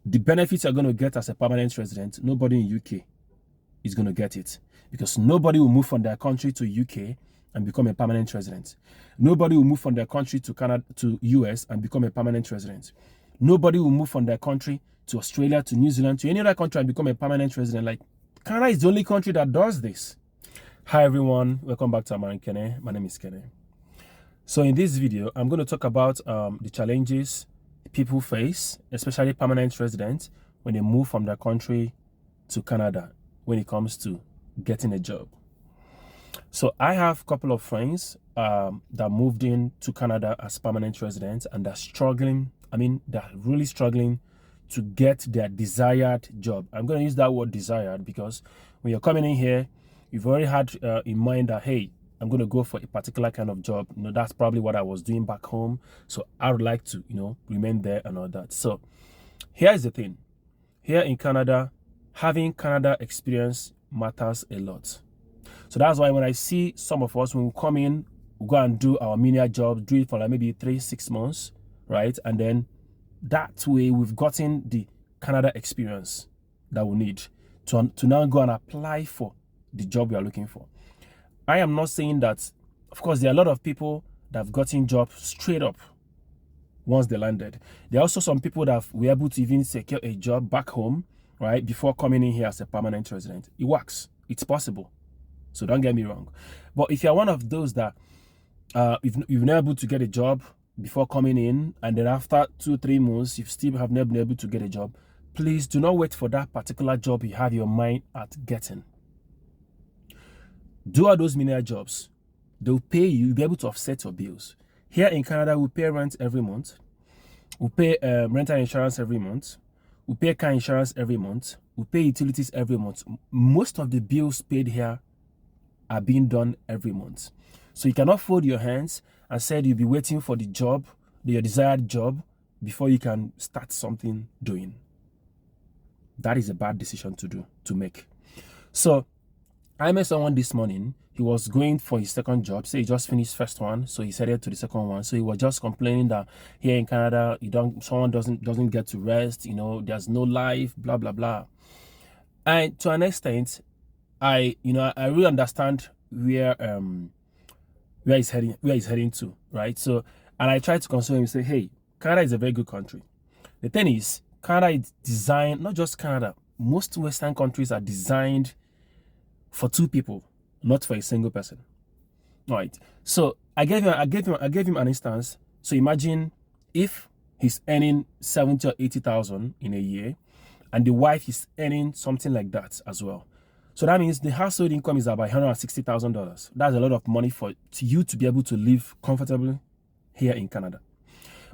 The benefits you're going to get as a permanent resident, nobody in UK is going to get it, because nobody will move from their country to UK and become a permanent resident. Nobody will move from their country to Canada, to US, and become a permanent resident. Nobody will move from their country to Australia, to New Zealand, to any other country and become a permanent resident. Like, Canada is the only country that does this. Hi everyone, welcome back to Amara Khene. My name is Khene. So in this video, I'm going to talk about the challenges people face, especially permanent residents, when they move from their country to Canada when it comes to getting a job. So I have a couple of friends that moved in to Canada as permanent residents, and they're struggling. They're really struggling to get their desired job. I'm going to use that word desired because when you're coming in here, you've already had in mind that, hey, I'm going to go for a particular kind of job. That's probably what I was doing back home. So I would like to, remain there and all that. So here's the thing. Here in Canada, having Canada experience matters a lot. So that's why when I see some of us, when we come in, we go and do our menial job, do it for like maybe 3-6 months, right? And then that way we've gotten the Canada experience that we need to now go and apply for the job we are looking for. I am not saying that, of course, there are a lot of people that have gotten jobs straight up once they landed. There are also some people that were able to even secure a job back home, right, before coming in here as a permanent resident. It works. It's possible. So don't get me wrong. But if you're one of those that you've never able to get a job before coming in, and then after 2-3 months, you still have never been able to get a job, please do not wait for that particular job you have your mind at getting. Do all those menial jobs. They'll pay you. You'll be able to offset your bills. Here in Canada, we pay rent every month. We pay rental insurance every month. We pay car insurance every month. We pay utilities every month. Most of the bills paid here are being done every month. So you cannot fold your hands and say you'll be waiting for the job, your desired job, before you can start something doing. That is a bad decision to make. So I met someone this morning. He was going for his second job. So he just finished first one, so he headed to the second one. So he was just complaining that here in Canada, someone doesn't get to rest. There's no life, blah blah blah. And to an extent, I really understand where he's heading to, right? So, and I tried to console him and say, hey, Canada is a very good country. The thing is, Canada is designed, not just Canada, most Western countries are designed for two people, not for a single person. All right. So I gave him an instance. So imagine if he's earning 70 or 80,000 in a year, and the wife is earning something like that as well. So that means the household income is about $160,000. That's a lot of money for you to be able to live comfortably here in Canada.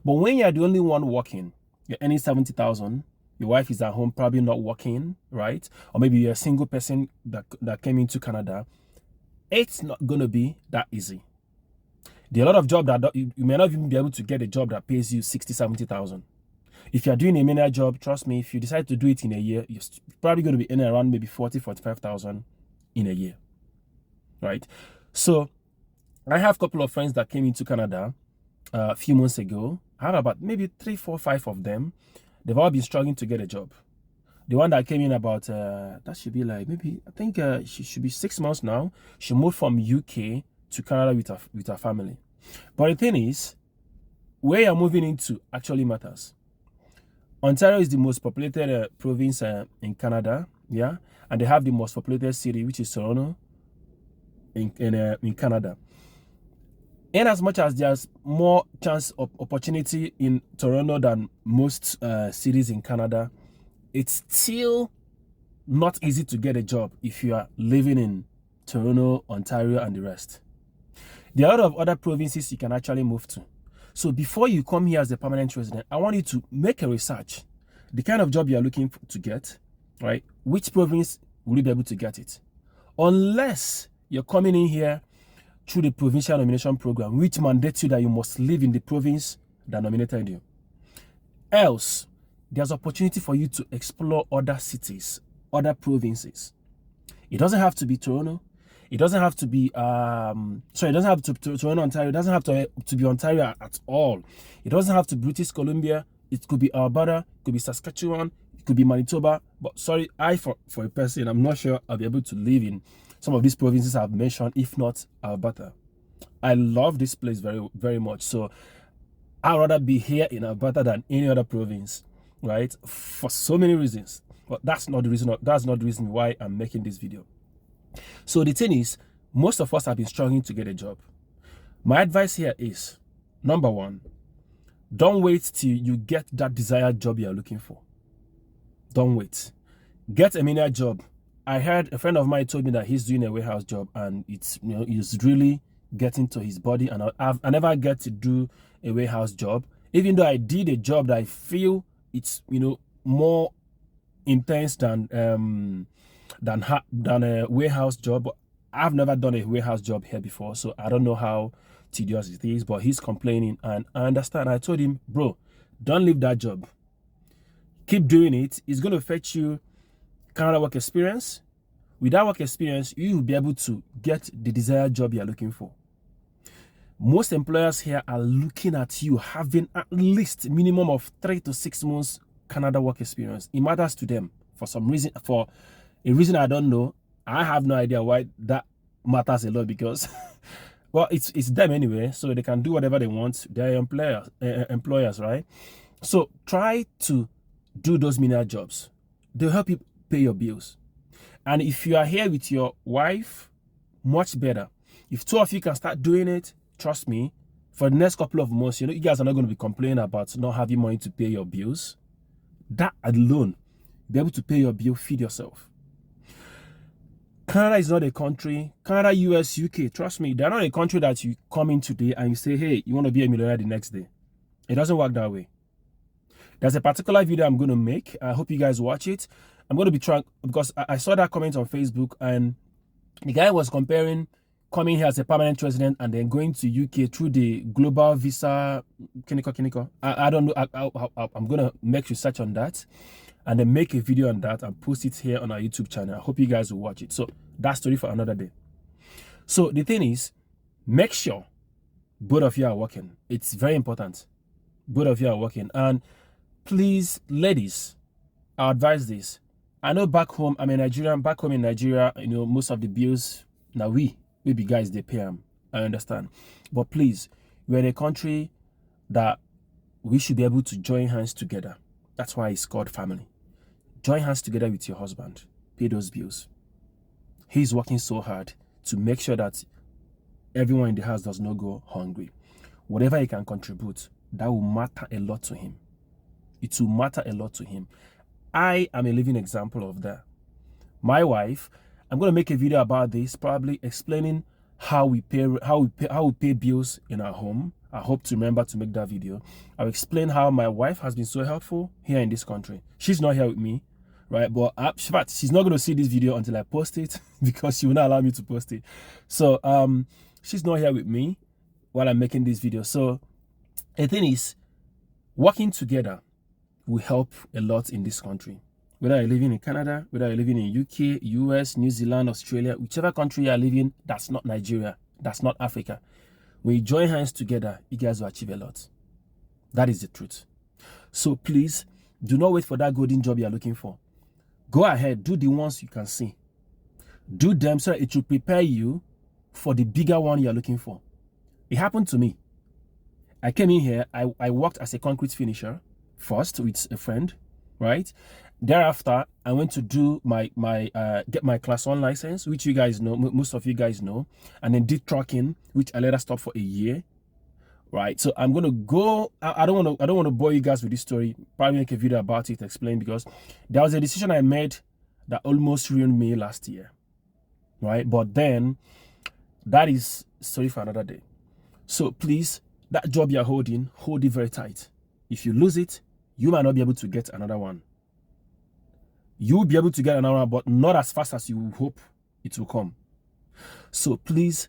But when you're the only one working, you're earning 70,000. Your wife is at home, probably not working, right? Or maybe you're a single person that came into Canada. It's not going to be that easy. There are a lot of jobs that you may not even be able to get a job that pays you 60,000, 70,000. If you're doing a menial job, trust me, if you decide to do it in a year, you're probably going to be earning around maybe 40,000, 45,000 in a year, right? So I have a couple of friends that came into Canada a few months ago. I have about maybe 3, 4, 5 of them. They've all been struggling to get a job. The one that came in about, that should be like, maybe, I think she should be 6 months now. She moved from UK to Canada with her family. But the thing is, where you're moving into actually matters. Ontario is the most populated province in Canada, yeah? And they have the most populated city, which is Toronto, in Canada. And as much as there's more chance of opportunity in Toronto than most cities in Canada, it's still not easy to get a job if you are living in Toronto, Ontario, and the rest. There are a lot of other provinces you can actually move to. So before you come here as a permanent resident, I want you to make a research. The kind of job you are looking to get, right? Which province will you be able to get it? Unless you're coming in here through the provincial nomination program, which mandates you that you must live in the province that nominated you. Else, there's opportunity for you to explore other cities, other provinces. It doesn't have to be Toronto. It doesn't have to be, it doesn't have to Toronto, Ontario. It doesn't have to be Ontario at all. It doesn't have to be British Columbia. It could be Alberta, it could be Saskatchewan, it could be Manitoba. But sorry, for a person, I'm not sure I'll be able to live in some of these provinces I've mentioned, if not Alberta. I love this place very, very much. So I'd rather be here in Alberta than any other province, right? For so many reasons. But that's not the reason. That's not the reason why I'm making this video. So the thing is, most of us have been struggling to get a job. My advice here is, number one, don't wait till you get that desired job you're looking for. Don't wait. Get a menial job. I heard a friend of mine told me that he's doing a warehouse job and it's, he's really getting to his body, and I never get to do a warehouse job, even though I did a job that I feel it's more intense than a warehouse job. But I've never done a warehouse job here before, so I don't know how tedious it is. But he's complaining, and I understand. I told him, bro, don't leave that job, keep doing it. It's going to fetch you Canada work experience. With that work experience, you will be able to get the desired job you're looking for. Most employers here are looking at you having at least minimum of 3 to 6 months Canada work experience. It matters to them for some reason, for a reason I don't know. I have no idea why that matters a lot, because well, it's them anyway, so they can do whatever they want. They're employers, right? So try to do those menial jobs. They'll help you pay your bills. And if you are here with your wife, much better. If 2 of you can start doing it, trust me, for the next couple of months, you guys are not going to be complaining about not having money to pay your bills. That alone, be able to pay your bill, feed yourself. Canada is not a country. Canada, US, UK, trust me, they're not a country that you come in today and you say, hey, you want to be a millionaire the next day. It doesn't work that way. There's a particular video I'm going to make. I hope you guys watch it. I'm going to be trying, because I saw that comment on Facebook, and the guy was comparing coming here as a permanent resident and then going to UK through the global visa. I don't know. I'm going to make research on that and then make a video on that and post it here on our YouTube channel. I hope you guys will watch it. So that's story for another day. So the thing is, make sure both of you are working. It's very important. Both of you are working. And please, ladies, I advise this. I know back home, I'm a Nigerian. Back home in Nigeria, most of the bills, now we be guys, they pay them. I understand. But please, we're in a country that we should be able to join hands together. That's why it's called family. Join hands together with your husband. Pay those bills. He's working so hard to make sure that everyone in the house does not go hungry. Whatever he can contribute, that will matter a lot to him. It will matter a lot to him. I am a living example of that. My wife, I'm going to make a video about this, probably explaining how we pay bills in our home. I hope to remember to make that video. I'll explain how my wife has been so helpful here in this country. She's not here with me, right? But in fact, she's not going to see this video until I post it, because she will not allow me to post it. So she's not here with me while I'm making this video. So the thing is, working together will help a lot in this country. Whether you're living in Canada, whether you're living in UK, US, New Zealand, Australia, whichever country you're living, that's not Nigeria, that's not Africa. When you join hands together, you guys will achieve a lot. That is the truth. So please, do not wait for that golden job you're looking for. Go ahead, do the ones you can see. Do them so that it will prepare you for the bigger one you're looking for. It happened to me. I came in here, I worked as a concrete finisher first with a friend, right? Thereafter, I went to do get my class 1 license, which you guys know, most of you guys know, and then did trucking, which I let her stop for a year, right? So I'm gonna go. I don't want to bore you guys with this story. Probably make a video about it, explain, because there was a decision I made that almost ruined me last year, right? But then that is story for another day. So please, that job you're holding, hold it very tight. If you lose it, you might not be able to get another one. You will be able to get another one, but not as fast as you hope it will come. So please,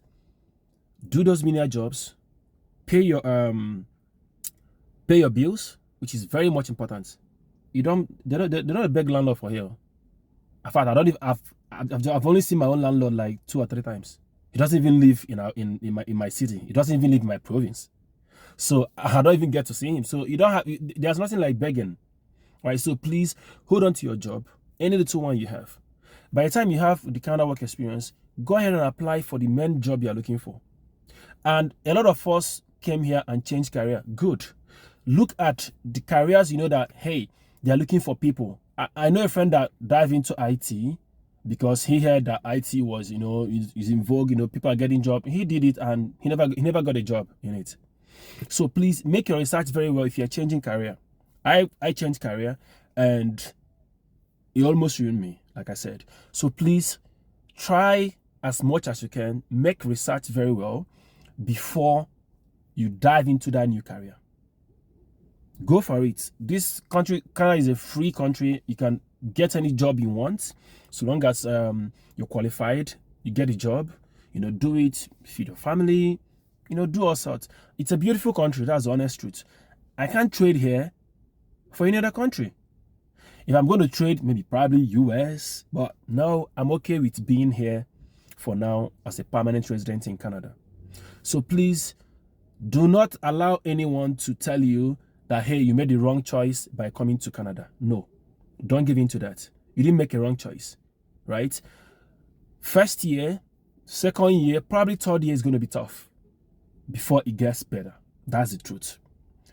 do those menial jobs, pay your bills, which is very much important. They're not a big landlord for here. In fact, I've only seen my own landlord like 2 or 3 times. He doesn't even live in my city. He doesn't even live in my province. So I don't even get to see him. So you don't have, there's nothing like begging, right? So please hold on to your job, any little one you have. By the time you have the Canada work experience, go ahead and apply for the main job you're looking for. And a lot of us came here and changed career. Good. Look at the careers, you know, that, hey, they're looking for people. I know a friend that dived into IT because he heard that IT was, you know, is in vogue, you know, people are getting job. He did it and he never got a job in it. So please make your research very well if you're changing career. I changed career and it almost ruined me, like I said. So please try as much as you can, make research very well before you dive into that new career. Go for it. This country, Canada, is a free country. You can get any job you want, so long as you're qualified, you get a job, you know, do it, feed your family, you know, do all sorts. It's a beautiful country. That's the honest truth. I can't trade here for any other country. If I'm going to trade, maybe probably US, but no, I'm okay with being here for now as a permanent resident in Canada. So please do not allow anyone to tell you that, hey, you made the wrong choice by coming to Canada. No, don't give in to that. You didn't make a wrong choice, right? First year, second year, probably third year is going to be tough before it gets better. That's the truth.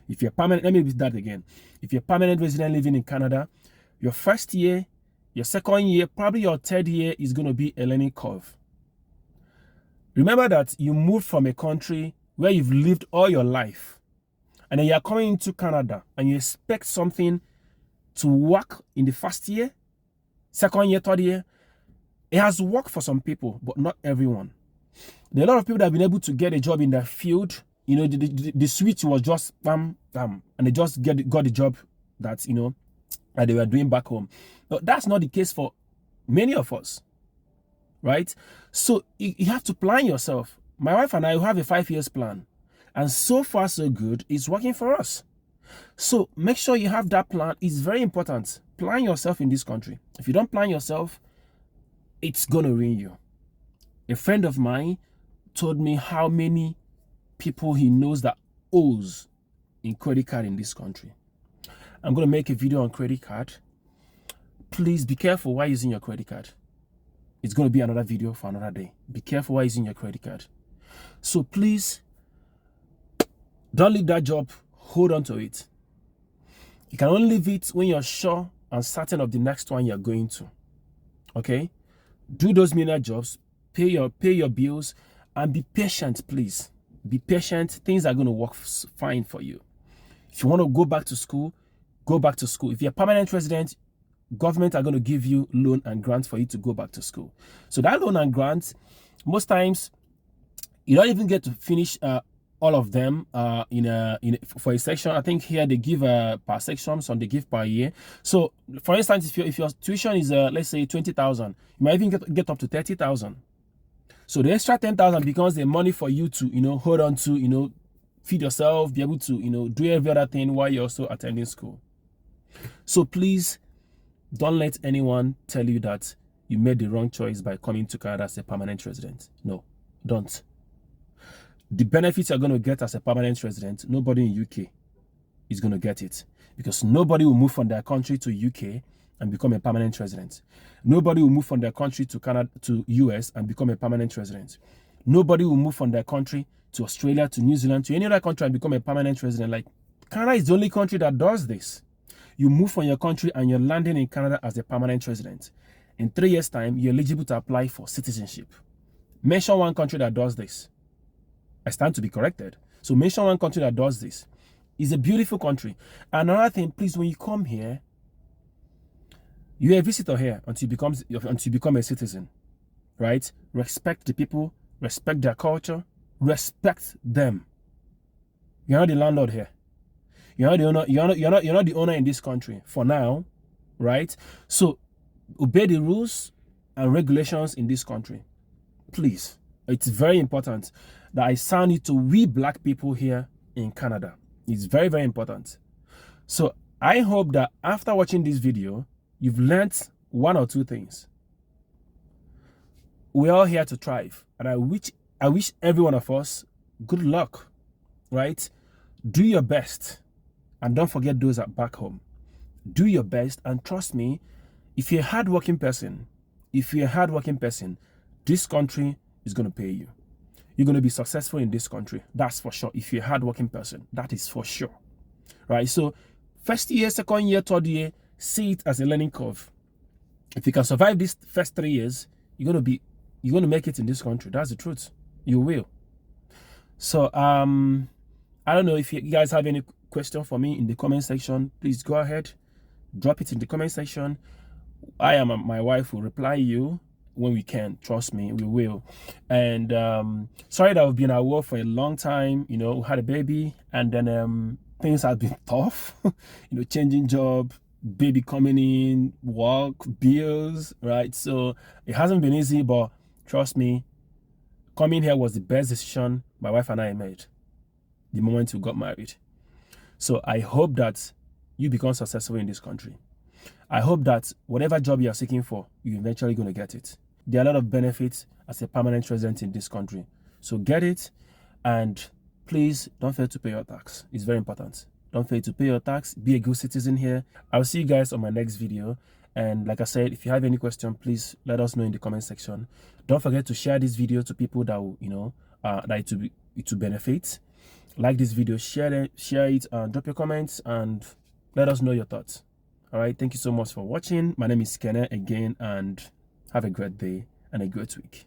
If you're permanent, let me repeat that again. If you're permanent resident living in Canada, your first year, your second year, probably your third year is going to be a learning curve. Remember that you moved from a country where you've lived all your life, and then you're coming into Canada and you expect something to work in the first year, second year, third year. It has worked for some people, but not everyone. There are a lot of people that have been able to get a job in their field. You know, the switch was just bam, bam, and they just got the job that, you know, that they were doing back home. But that's not the case for many of us, right? So you have to plan yourself. My wife and I have a 5 years plan, and so far so good. It's working for us. So make sure you have that plan. It's very important. Plan yourself in this country. If you don't plan yourself, it's gonna ruin you. A friend of mine told me how many people he knows that owes in credit card in this country. I'm gonna make a video on credit card. Please be careful while using your credit card. It's gonna be another video for another day. Be careful while using your credit card. So please, don't leave that job. Hold on to it. You can only leave it when you're sure and certain of the next one you're going to. Okay? Do those menial jobs, pay your bills, and be patient, please. Be patient. Things are going to work fine for you. If you want to go back to school, go back to school. If you're a permanent resident, government are going to give you loan and grants for you to go back to school. So that loan and grants, most times, you don't even get to finish all of them for a section. I think here they give per section, some they give per year. So for instance, if your tuition is let's say 20,000, you might even get up to 30,000. So the extra 10,000 becomes the money for you to, you know, hold on to, you know, feed yourself, be able to, you know, do every other thing while you're also attending school. So please don't let anyone tell you that you made the wrong choice by coming to Canada as a permanent resident. No, don't. The benefits you're going to get as a permanent resident, nobody in UK is going to get it, because nobody will move from their country to UK and become a permanent resident. Nobody will move from their country to Canada, to US, and become a permanent resident. Nobody will move from their country to Australia, to New Zealand, to any other country and become a permanent resident. Like, Canada is the only country that does this. You move from your country and you're landing in Canada as a permanent resident. In 3 years' time, you're eligible to apply for citizenship. Mention one country that does this. I stand to be corrected. So mention one country that does this. It's a beautiful country. Another thing, please, when you come here, you're a visitor here until you become a citizen, right? Respect the people, respect their culture, respect them. You're not the landlord here. You're not the owner. You're not the owner in this country for now, right? So obey the rules and regulations in this country, please. It's very important that I sound it to we black people here in Canada. It's very, very important. So I hope that after watching this video, you've learned one or two things. We're all here to thrive, and I wish every one of us good luck, right? Do your best, and don't forget those at back home. Do your best, and trust me, if you're a hardworking person, this country is going to pay you. You're going to be successful in this country. That's for sure. If you're a hardworking person, that is for sure. Right? So first year, second year, third year, see it as a learning curve. If you can survive these first 3 years, you're going to make it in this country. That's the truth. You will. So I don't know if you guys have any question for me in the comment section. Please go ahead, drop it in the comment section. I am my wife will reply you when we can. Trust me, we will. And sorry that I've been at work for a long time. You know, had a baby, and then things have been tough. You know, changing job, baby coming in, work, bills, right? So it hasn't been easy, but trust me, coming here was the best decision my wife and I made the moment we got married. So I hope that you become successful in this country. I hope that whatever job you are seeking for, you're eventually going to get it. There are a lot of benefits as a permanent resident in this country. So get it, and please don't fail to pay your tax. It's very important. Don't fail to pay your tax. Be a good citizen here. I'll see you guys on my next video. And like I said, if you have any question, please let us know in the comment section. Don't forget to share this video to people that will, you know, that it will benefit. Like this video, share it, and drop your comments and let us know your thoughts. All right, thank you so much for watching. My name is Khene again, and have a great day and a great week.